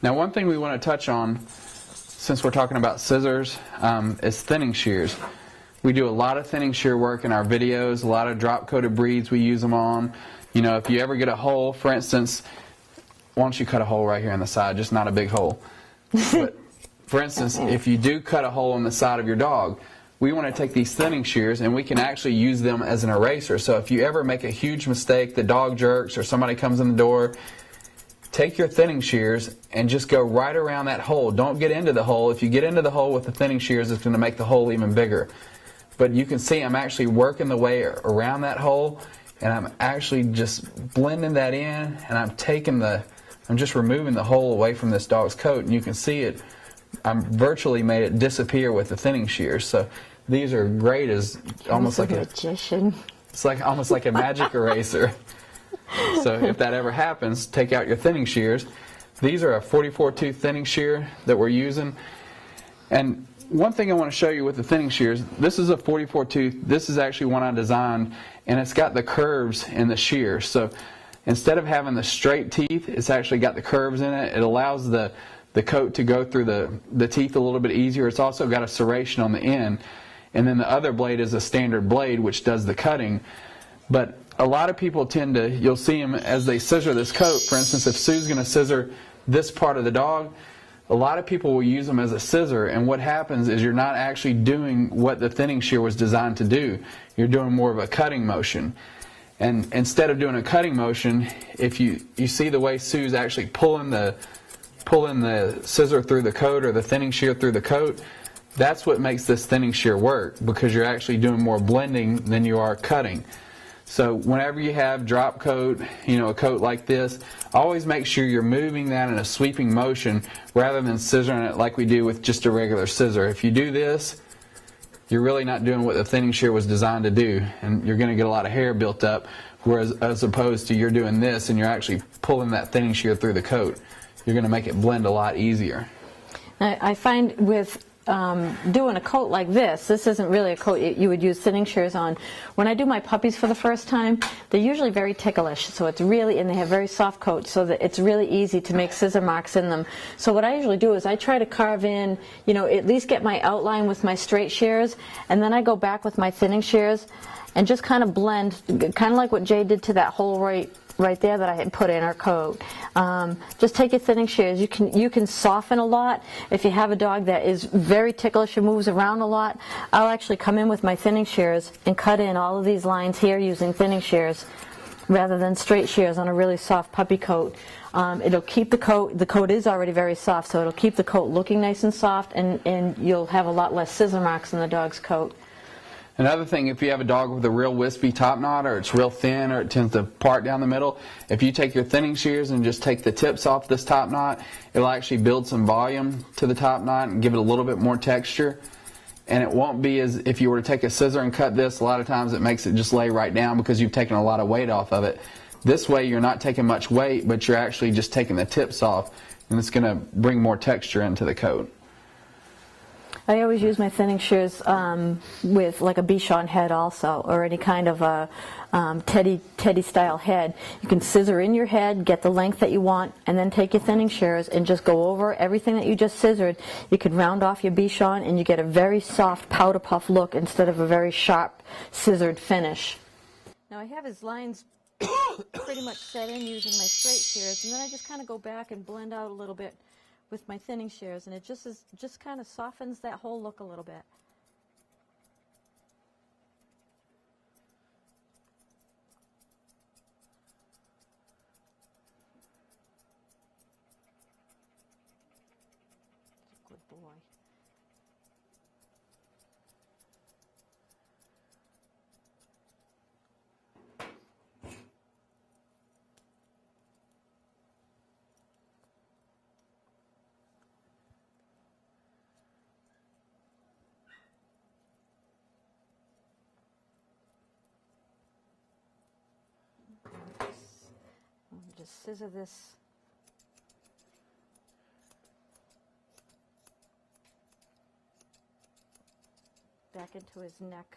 Now, one thing we want to touch on, since we're talking about scissors, is thinning shears. We do a lot of thinning shear work in our videos, a lot of drop-coated breeds we use them on. You know, if you ever get a hole, for instance, why don't you cut a hole right here on the side, just not a big hole. But, for instance, if you do cut a hole in the side of your dog, we want to take these thinning shears and we can actually use them as an eraser. So if you ever make a huge mistake, the dog jerks or somebody comes in the door, take your thinning shears and just go right around that hole. Don't get into the hole. If you get into the hole with the thinning shears, it's going to make the hole even bigger. But you can see I'm actually working the way around that hole, and I'm actually just blending that in, and I'm just removing the hole away from this dog's coat, and you can see it. I'm virtually made it disappear with the thinning shears. So these are great as almost like a magician. It's like almost like a magic eraser. So if that ever happens, take out your thinning shears. These are a 44 tooth thinning shear that we're using. And one thing I want to show you with the thinning shears, this is a 44 tooth. This is actually one I designed, and it's got the curves in the shear. So instead of having the straight teeth, it's actually got the curves in it. It allows the coat to go through the teeth a little bit easier. It's also got a serration on the end. And then the other blade is a standard blade, which does the cutting. But a lot of people tend to, you'll see them as they scissor this coat. For instance, if Sue's going to scissor this part of the dog, a lot of people will use them as a scissor, and what happens is you're not actually doing what the thinning shear was designed to do. You're doing more of a cutting motion. And instead of doing a cutting motion, if you see the way Sue's actually pulling the scissor through the coat or the thinning shear through the coat, that's what makes this thinning shear work, because you're actually doing more blending than you are cutting. So whenever you have drop coat, you know, a coat like this, always make sure you're moving that in a sweeping motion rather than scissoring it like we do with just a regular scissor. If you do this, you're really not doing what the thinning shear was designed to do, and you're going to get a lot of hair built up, whereas as opposed to you're doing this and you're actually pulling that thinning shear through the coat. You're going to make it blend a lot easier. I find with doing a coat like this isn't really a coat you would use thinning shears on. When I do my puppies for the first time, they're usually very ticklish, so it's really, and they have very soft coats, so that it's really easy to make scissor marks in them. So what I usually do is I try to carve in, you know, at least get my outline with my straight shears, and then I go back with my thinning shears and just kind of blend, kind of like what Jay did to that hole right there that I had put in her coat. Just take your thinning shears. You can soften a lot. If you have a dog that is very ticklish and moves around a lot, I'll actually come in with my thinning shears and cut in all of these lines here using thinning shears rather than straight shears on a really soft puppy coat. It'll keep the coat is already very soft, so it'll keep the coat looking nice and soft, and you'll have a lot less scissor marks in the dog's coat. Another thing, if you have a dog with a real wispy top knot, or it's real thin, or it tends to part down the middle, if you take your thinning shears and just take the tips off this top knot, it'll actually build some volume to the top knot and give it a little bit more texture. And it won't be as if you were to take a scissor and cut this. A lot of times it makes it just lay right down because you've taken a lot of weight off of it. This way you're not taking much weight, but you're actually just taking the tips off, and it's going to bring more texture into the coat. I always use my thinning shears with like a Bichon head also, or any kind of a teddy style head. You can scissor in your head, get the length that you want, and then take your thinning shears and just go over everything that you just scissored. You can round off your Bichon and you get a very soft powder puff look instead of a very sharp scissored finish. Now I have his lines pretty much set in using my straight shears, and then I just kind of go back and blend out a little bit with my thinning shears, and it just kind of softens that whole look a little bit. Good boy. Just scissor this back into his neck.